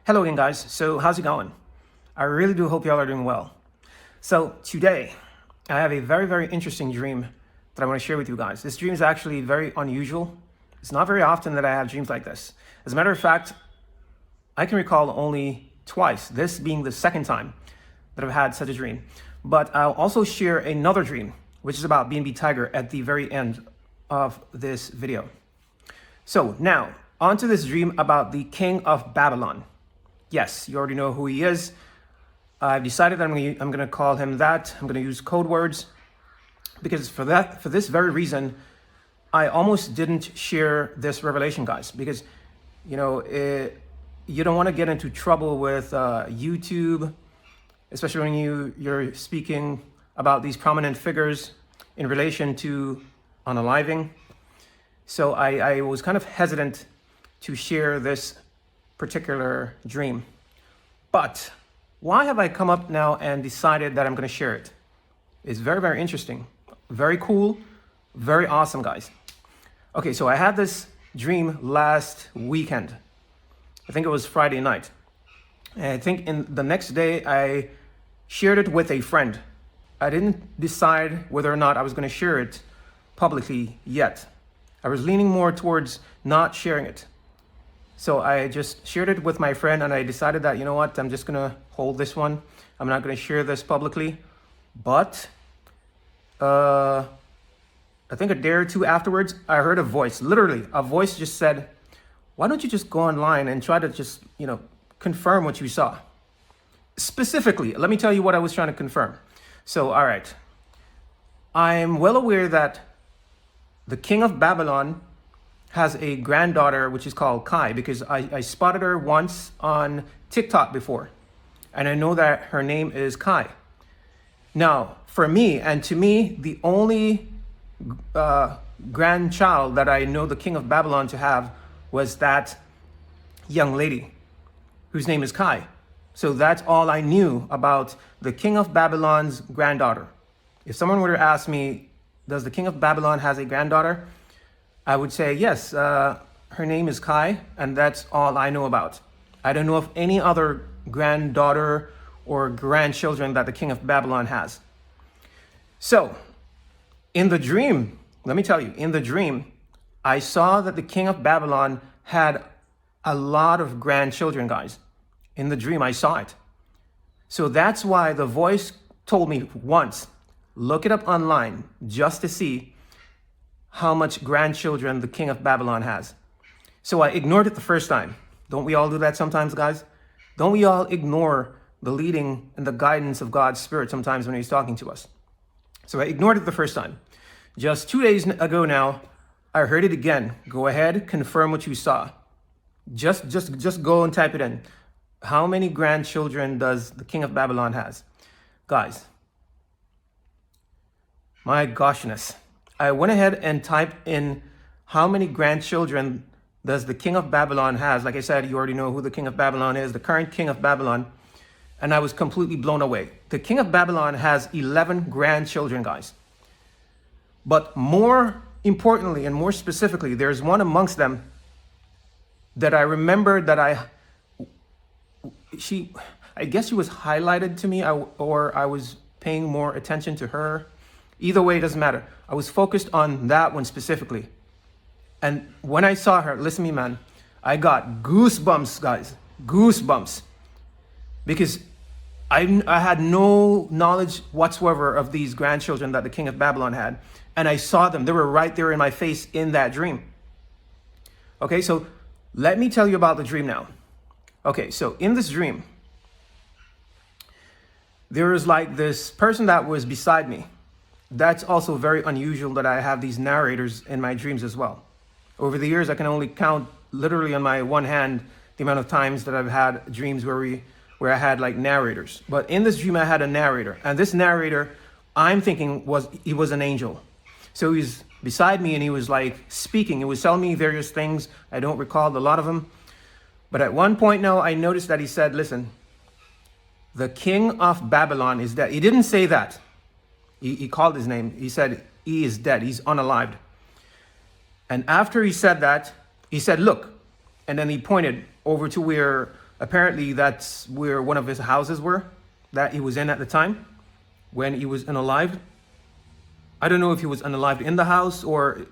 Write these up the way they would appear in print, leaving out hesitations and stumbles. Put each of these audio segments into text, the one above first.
Hello again, guys. So how's it going? I really do hope y'all are doing well. So today, I have a very, very interesting dream that I want to share with you guys. This dream is actually very unusual. It's not very often that I have dreams like this. As a matter of fact, I can recall only twice, this being the second time that I've had such a dream. But I'll also share another dream, which is about BNB Tiger at the very end of this video. So now, on to this dream about the king of Babylon. Yes, you already know who he is. I've decided that I'm going to call him that. I'm going to use code words because for this very reason, I almost didn't share this revelation, guys, because you don't want to get into trouble with YouTube, especially when you're speaking about these prominent figures in relation to unaliving. So I was kind of hesitant to share this particular dream. But why have I come up now and decided that I'm going to share it? It's very, very interesting, very cool, very awesome, guys. Okay, so I had this dream last weekend. I think it was Friday night. And I think in the next day, I shared it with a friend. I didn't decide whether or not I was going to share it publicly yet. I was leaning more towards not sharing it. So I just shared it with my friend and I decided that, you know what, I'm just going to hold this one. I'm not going to share this publicly. But I think a day or two afterwards, I heard a voice, literally a voice just said, why don't you just go online and try to just, confirm what you saw? Specifically, let me tell you what I was trying to confirm. So, all right. I'm well aware that the king of Babylon has a granddaughter, which is called Kai, because I spotted her once on TikTok before. And I know that her name is Kai. Now, for me, and to me, the only grandchild that I know the king of Babylon to have was that young lady whose name is Kai. So that's all I knew about the king of Babylon's granddaughter. If someone were to ask me, does the king of Babylon has a granddaughter? I would say yes, her name is Kai, and that's all I know about. I don't know of any other granddaughter or grandchildren that the king of Babylon has. So, in the dream, let me tell you, in the dream, I saw that the king of Babylon had a lot of grandchildren, guys. In the dream, I saw it. So that's why the voice told me once, look it up online just to see how much grandchildren the king of Babylon has. So I ignored it the first time. Don't we all do that sometimes, guys? Don't we all ignore the leading and the guidance of God's Spirit sometimes when he's talking to us? So I ignored it the first time. Just 2 days ago now, I heard it again. Go ahead, confirm what you saw. Just go and type it in. How many grandchildren does the king of Babylon has? Guys, my goshness. I went ahead and typed in how many grandchildren does the king of Babylon has. Like I said, you already know who the king of Babylon is, the current king of Babylon. And I was completely blown away. The king of Babylon has 11 grandchildren, guys. But more importantly and more specifically, there's one amongst them that I remembered that I guess she was highlighted to me or I was paying more attention to her. Either way, it doesn't matter. I was focused on that one specifically. And when I saw her, listen to me, man, I got goosebumps, guys, goosebumps. Because I had no knowledge whatsoever of these grandchildren that the king of Babylon had. And I saw them. They were right there in my face in that dream. Okay, so let me tell you about the dream now. Okay, so in this dream, there was like this person that was beside me. That's also very unusual that I have these narrators in my dreams as well. Over the years, I can only count literally on my one hand the amount of times that I've had dreams where I had like narrators. But in this dream, I had a narrator. And this narrator, I'm thinking he was an angel. So he's beside me and he was like speaking. He was telling me various things. I don't recall a lot of them. But at one point now, I noticed that he said, listen, the king of Babylon is dead. He didn't say that. He called his name. He said, he is dead. He's unalived. And after he said that, he said, look. And then he pointed over to where Apparently that's where one of his houses were that he was in at the time when he was unalived. I don't know if he was unalived in the house, or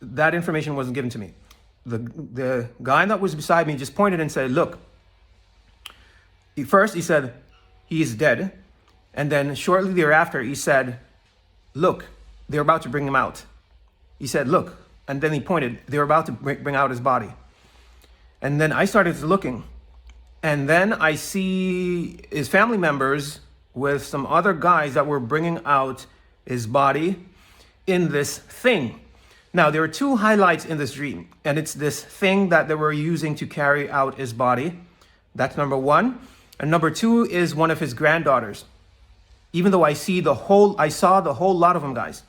that information wasn't given to me. The guy that was beside me just pointed and said, look, first he said, he is dead. And then shortly thereafter, he said, look, they're about to bring him out. He said, look, and then he pointed, they're about to bring out his body. And then I started looking, and then I see his family members with some other guys that were bringing out his body in this thing. Now, there are two highlights in this dream, and it's this thing that they were using to carry out his body. That's number one. And number two is one of his granddaughters. Even though I saw the whole lot of them, guys.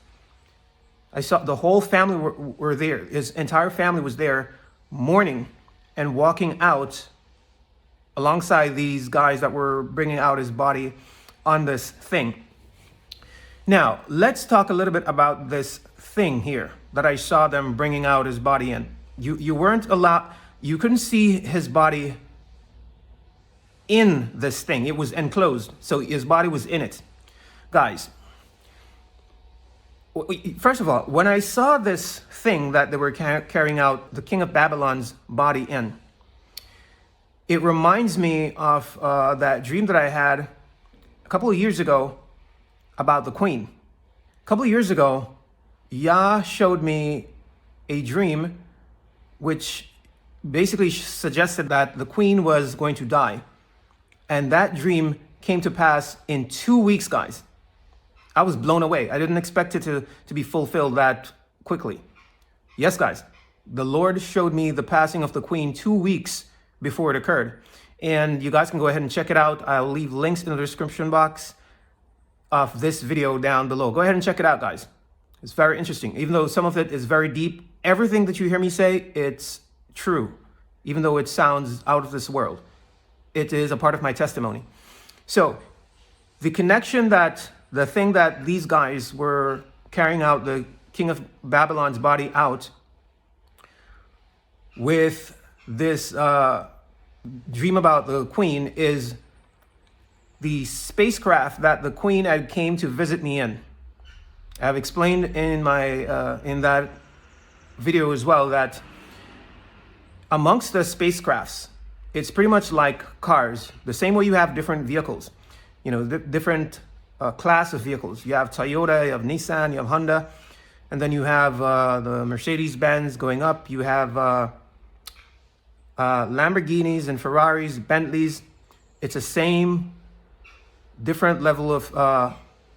I saw the whole family were there. His entire family was there mourning and walking out alongside these guys that were bringing out his body on this thing. Now, let's talk a little bit about this thing here that I saw them bringing out his body in. You weren't allowed, you couldn't see his body in this thing. It was enclosed, so his body was in it. Guys, first of all, when I saw this thing that they were carrying out the king of Babylon's body in, it reminds me of that dream that I had a couple of years ago about the queen. A couple of years ago, Yah showed me a dream which basically suggested that the queen was going to die. And that dream came to pass in 2 weeks, guys. I was blown away. I didn't expect it to be fulfilled that quickly. Yes, guys, the Lord showed me the passing of the queen 2 weeks before it occurred. And you guys can go ahead and check it out. I'll leave links in the description box of this video down below. Go ahead and check it out, guys. It's very interesting. Even though some of it is very deep, everything that you hear me say, it's true. Even though it sounds out of this world, it is a part of my testimony. So the connection that the thing that these guys were carrying out the king of Babylon's body out with this dream about the queen is the spacecraft that the queen had came to visit me in. I've explained in my in that video as well that amongst the spacecrafts, it's pretty much like cars. The same way you have different vehicles, you know, different class of vehicles. You have Toyota, you have Nissan, you have Honda, and then you have the Mercedes-Benz going up. You have Lamborghinis and Ferraris, Bentleys. It's the same different level of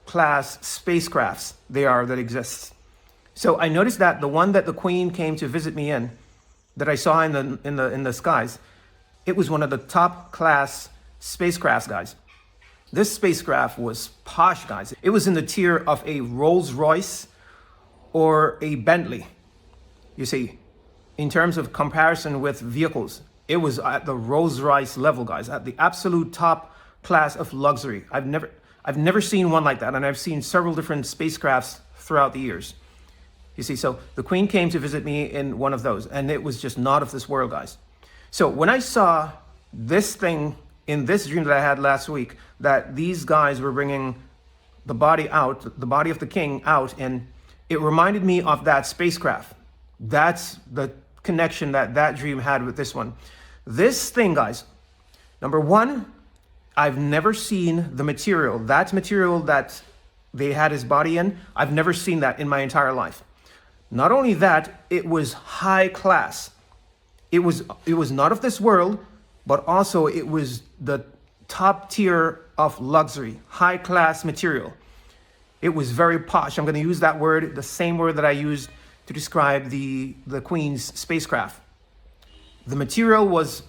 class spacecrafts that exists. So I noticed that the one that the queen came to visit me in, that I saw in the skies, it was one of the top class spacecrafts, guys. This spacecraft was posh, guys. It was in the tier of a Rolls Royce or a Bentley. You see, in terms of comparison with vehicles, it was at the Rolls Royce level, guys, at the absolute top class of luxury. I've never seen one like that, and I've seen several different spacecrafts throughout the years. You see, so the queen came to visit me in one of those, and it was just not of this world, guys. So when I saw this thing in this dream that I had last week, that these guys were bringing the body out, the body of the king out, and it reminded me of that spacecraft. That's the connection that dream had with this one. This thing, guys, number one, I've never seen the material, that material that they had his body in. I've never seen that in my entire life. Not only that, it was high class. It was not of this world, but also it was the top tier of luxury, high class material. It was very posh. I'm going to use that word, the same word that I used to describe the Queen's spacecraft. The material was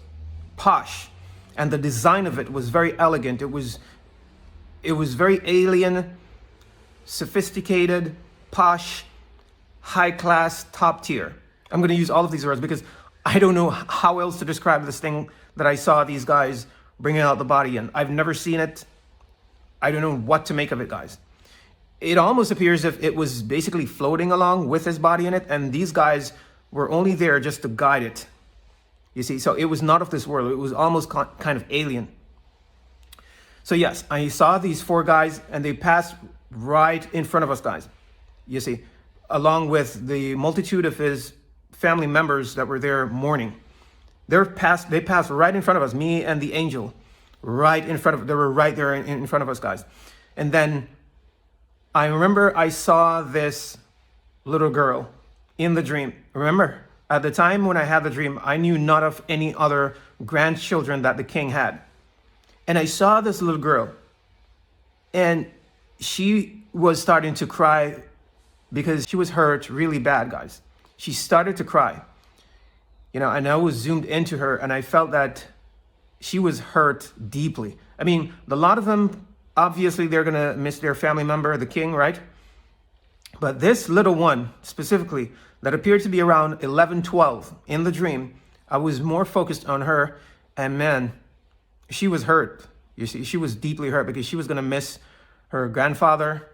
posh, and the design of it was very elegant. It was very alien, sophisticated, posh, high class, top tier. I'm going to use all of these words because I don't know how else to describe this thing that I saw these guys bringing out the body in. I've never seen it. I don't know what to make of it, guys. It almost appears as if it was basically floating along with his body in it, and these guys were only there just to guide it. You see, so it was not of this world. It was almost kind of alien. So yes, I saw these 4 guys, and they passed right in front of us, guys. You see, along with the multitude of his family members that were there mourning. They passed right in front of us, me and the angel, right in front of, they were right there in front of us, guys. And then I remember I saw this little girl in the dream. Remember, at the time when I had the dream, I knew not of any other grandchildren that the king had. And I saw this little girl, and she was starting to cry because she was hurt really bad, guys. She started to cry, you know, and I was zoomed into her, and I felt that she was hurt deeply. I mean, a lot of them, obviously, they're going to miss their family member, the king, right? But this little one specifically that appeared to be around 11, 12 in the dream, I was more focused on her, and man, she was hurt. You see, she was deeply hurt because she was going to miss her grandfather,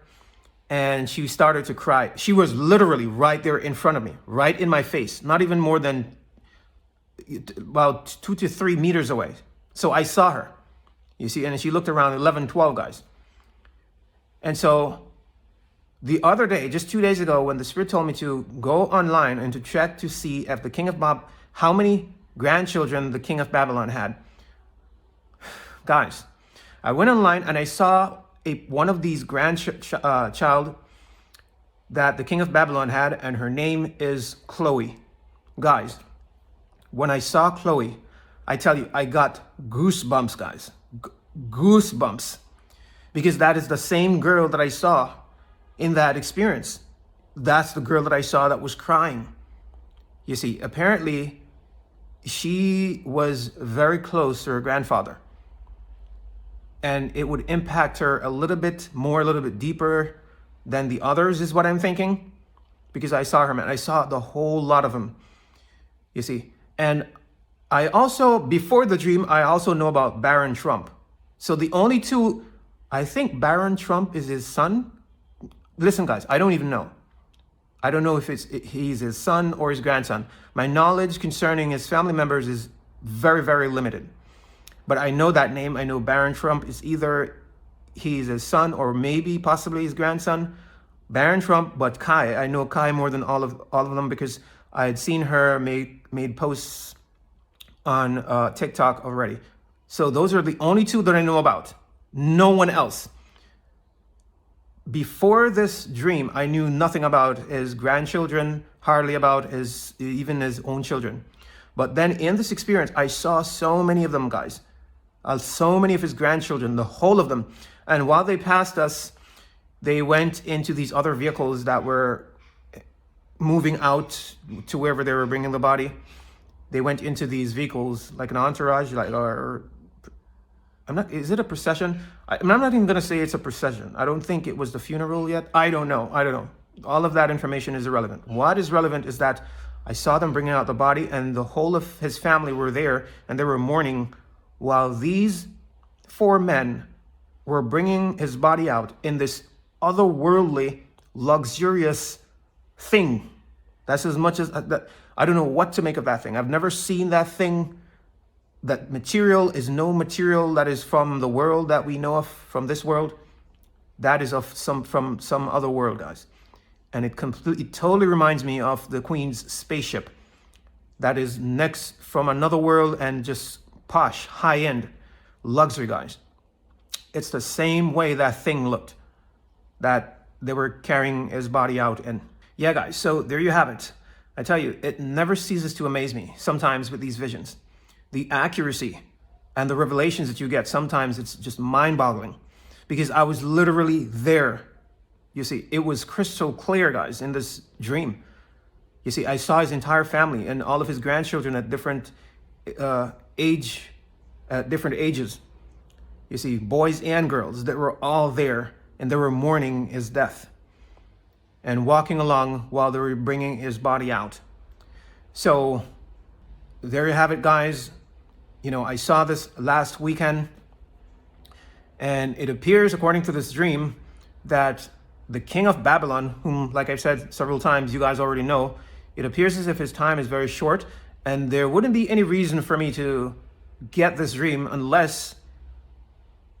and she started to cry. She was literally right there in front of me, right in my face, not even more than about 2 to 3 meters away. So I saw her, you see, and she looked around 11, 12 guys. And so the other day, just 2 days ago, when the Spirit told me to go online and to check to see if the king of how many grandchildren the king of Babylon had. Guys, I went online and I saw one of these grandchild that the king of Babylon had, and her name is Chloe. Guys, when I saw Chloe, I tell you, I got goosebumps, guys. Goosebumps. Because that is the same girl that I saw in that experience. That's the girl that I saw that was crying. You see, apparently, she was very close to her grandfather. And it would impact her a little bit more, a little bit deeper than the others, is what I'm thinking. Because I saw her, man. I saw the whole lot of them. You see. And I also, before the dream, I also know about Baron Trump. So the only 2, I think Baron Trump is his son. Listen, guys, I don't even know. I don't know if he's his son or his grandson. My knowledge concerning his family members is very, very limited. But I know that name. I know Baron Trump is either he's his son or maybe possibly his grandson. Baron Trump, but Kai. I know Kai more than all of them because I had seen her made posts on TikTok already. So those are the only 2 that I know about. No one else. Before this dream, I knew nothing about his grandchildren, hardly about even his own children. But then in this experience, I saw so many of them, guys. So many of his grandchildren, the whole of them. And while they passed us, they went into these other vehicles that were moving out to wherever they were bringing the body. They went into these vehicles like an entourage, is it a procession? I'm not even going to say it's a procession. I don't think it was the funeral yet. I don't know. All of that information is irrelevant. What is relevant is that I saw them bringing out the body, and the whole of his family were there, and they were mourning while these 4 men were bringing his body out in this otherworldly, luxurious thing. That's as much as that. I don't know what to make of that thing. I've never seen that thing. That material is no material that is from the world that we know of, from this world. That is from some other world, guys. And it totally reminds me of the Queen's spaceship. That is next from another world and just posh, high-end luxury, guys. It's the same way that thing looked that they were carrying his body out. And yeah, guys, so there you have it. I tell you, it never ceases to amaze me sometimes with these visions. The accuracy and the revelations that you get, sometimes it's just mind-boggling because I was literally there. You see, it was crystal clear, guys, in this dream. You see, I saw his entire family and all of his grandchildren at different ages. You see, boys and girls that were all there, and they were mourning his death and walking along while they were bringing his body out. So there you have it, guys. You know, I saw this last weekend, and it appears, according to this dream, that the king of Babylon, whom, like I've said several times, you guys already know, it appears as if his time is very short, And there wouldn't be any reason for me to get this dream unless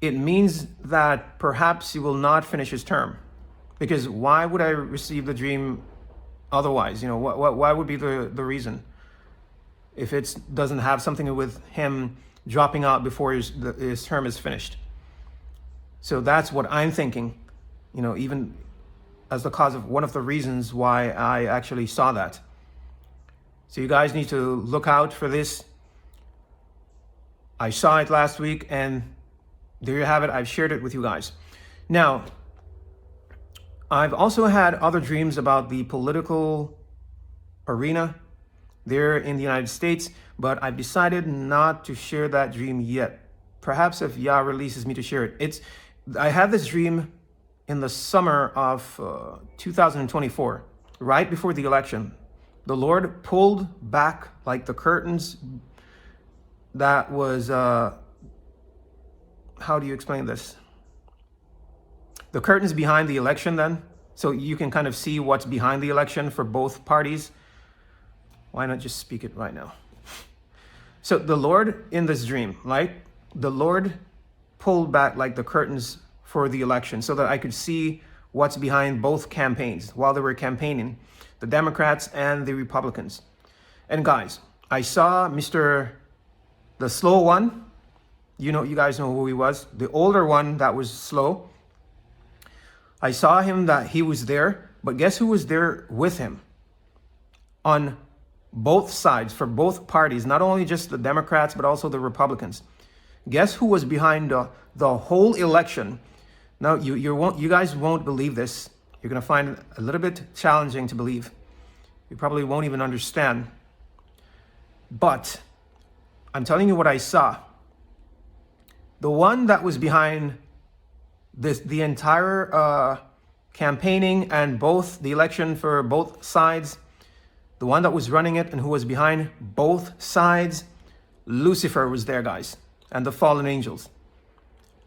it means that perhaps he will not finish his term. Because why would I receive the dream otherwise? You know, why would be the reason? If it doesn't have something to do with him dropping out before his term is finished. So that's what I'm thinking, you know, even as the cause of one of the reasons why I actually saw that. So you guys need to look out for this. I saw it last week, and there you have it. I've shared it with you guys. Now, I've also had other dreams about the political arena there in the United States, but I've decided not to share that dream yet. Perhaps if Yah releases me to share it. I had this dream in the summer of 2024, right before the election. The Lord pulled back like the curtains that was, how do you explain this? The curtains behind the election then, so you can kind of see what's behind the election for both parties. Why not just speak it right now? So the Lord in this dream, right? The Lord pulled back like the curtains for the election so that I could see what's behind both campaigns while they were campaigning, the Democrats and the Republicans. And guys, I saw the slow one. You guys know who he was. The older one that was slow. I saw him that he was there, but guess who was there with him? On both sides, for both parties, not only just the Democrats, but also the Republicans. Guess who was behind the whole election? Now, you guys won't believe this. You're going to find it a little bit challenging to believe. You probably won't even understand. But I'm telling you what I saw. The one that was behind the entire campaigning and both the election for both sides, the one that was running it and who was behind both sides, Lucifer was there, guys, and the fallen angels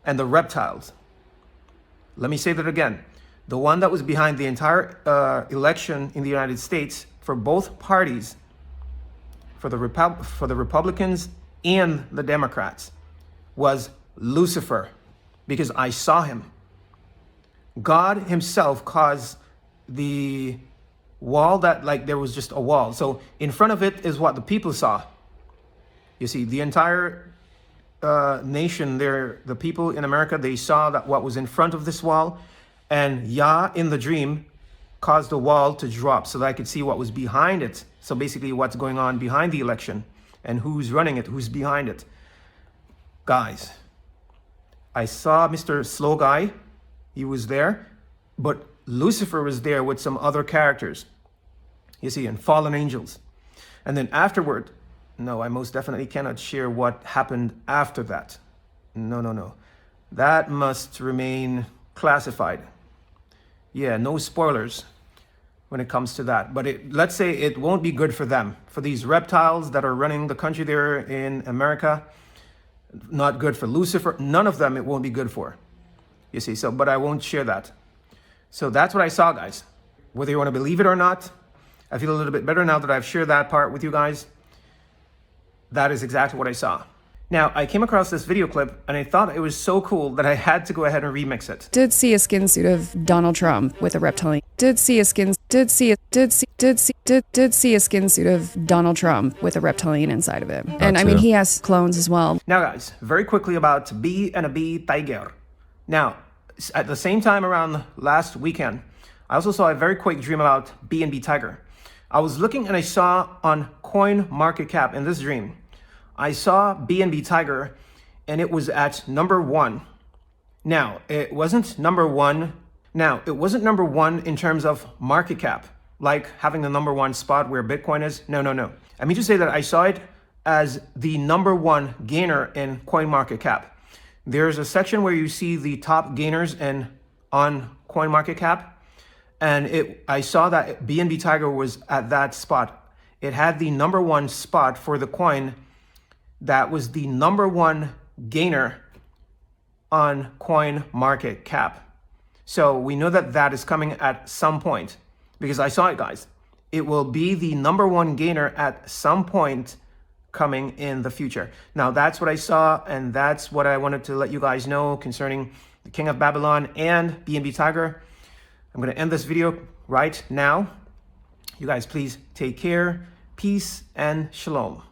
and the reptiles. Let me say that again. The one that was behind the entire election in the United States for both parties, for the Republicans and the Democrats, was Lucifer, because I saw him. God himself caused the wall that, like, there was just a wall. So in front of it is what the people saw. You see, the entire nation there, the people in America, they saw that what was in front of this wall, and Yah in the dream caused the wall to drop so that I could see what was behind it. So basically what's going on behind the election and who's running it, who's behind it. Guys, I saw Mr. Slow Guy. He was there, but Lucifer was there with some other characters, you see, and fallen angels. And then afterward, no, I most definitely cannot share what happened after that. No. That must remain classified. Yeah, no spoilers when it comes to that. But let's say it won't be good for them, for these reptiles that are running the country there in America. Not good for Lucifer. None of them it won't be good for. You see, so, but I won't share that. So that's what I saw, guys. Whether you want to believe it or not, I feel a little bit better now that I've shared that part with you guys. That is exactly what I saw. Now, I came across this video clip and I thought it was so cool that I had to go ahead and remix it. Did see a skin suit of Donald Trump with a reptilian. Did see a skin suit of Donald Trump with a reptilian inside of it. And I mean, he has clones as well. Now, guys, very quickly about BNB Tiger. Now, at the same time around last weekend, I also saw a very quick dream about BNB Tiger. I was looking and I saw on CoinMarketCap in this dream, I saw BNB Tiger and it was at number 1. Now, it wasn't number 1. Now, it wasn't number 1 in terms of market cap, like having the number 1 spot where Bitcoin is. No. I mean to say that I saw it as the number 1 gainer in CoinMarketCap. There's a section where you see the top gainers on CoinMarketCap. And I saw that BNB Tiger was at that spot. It had the number 1 spot for the coin that was the number 1 gainer on CoinMarketCap. So we know that that is coming at some point because I saw it, guys. it will be the #1 gainer at some point coming in the future. Now, that's what I saw, and that's what I wanted to let you guys know concerning the King of Babylon and BNB Tiger. I'm going to end this video right now. You guys, please take care. Peace and shalom.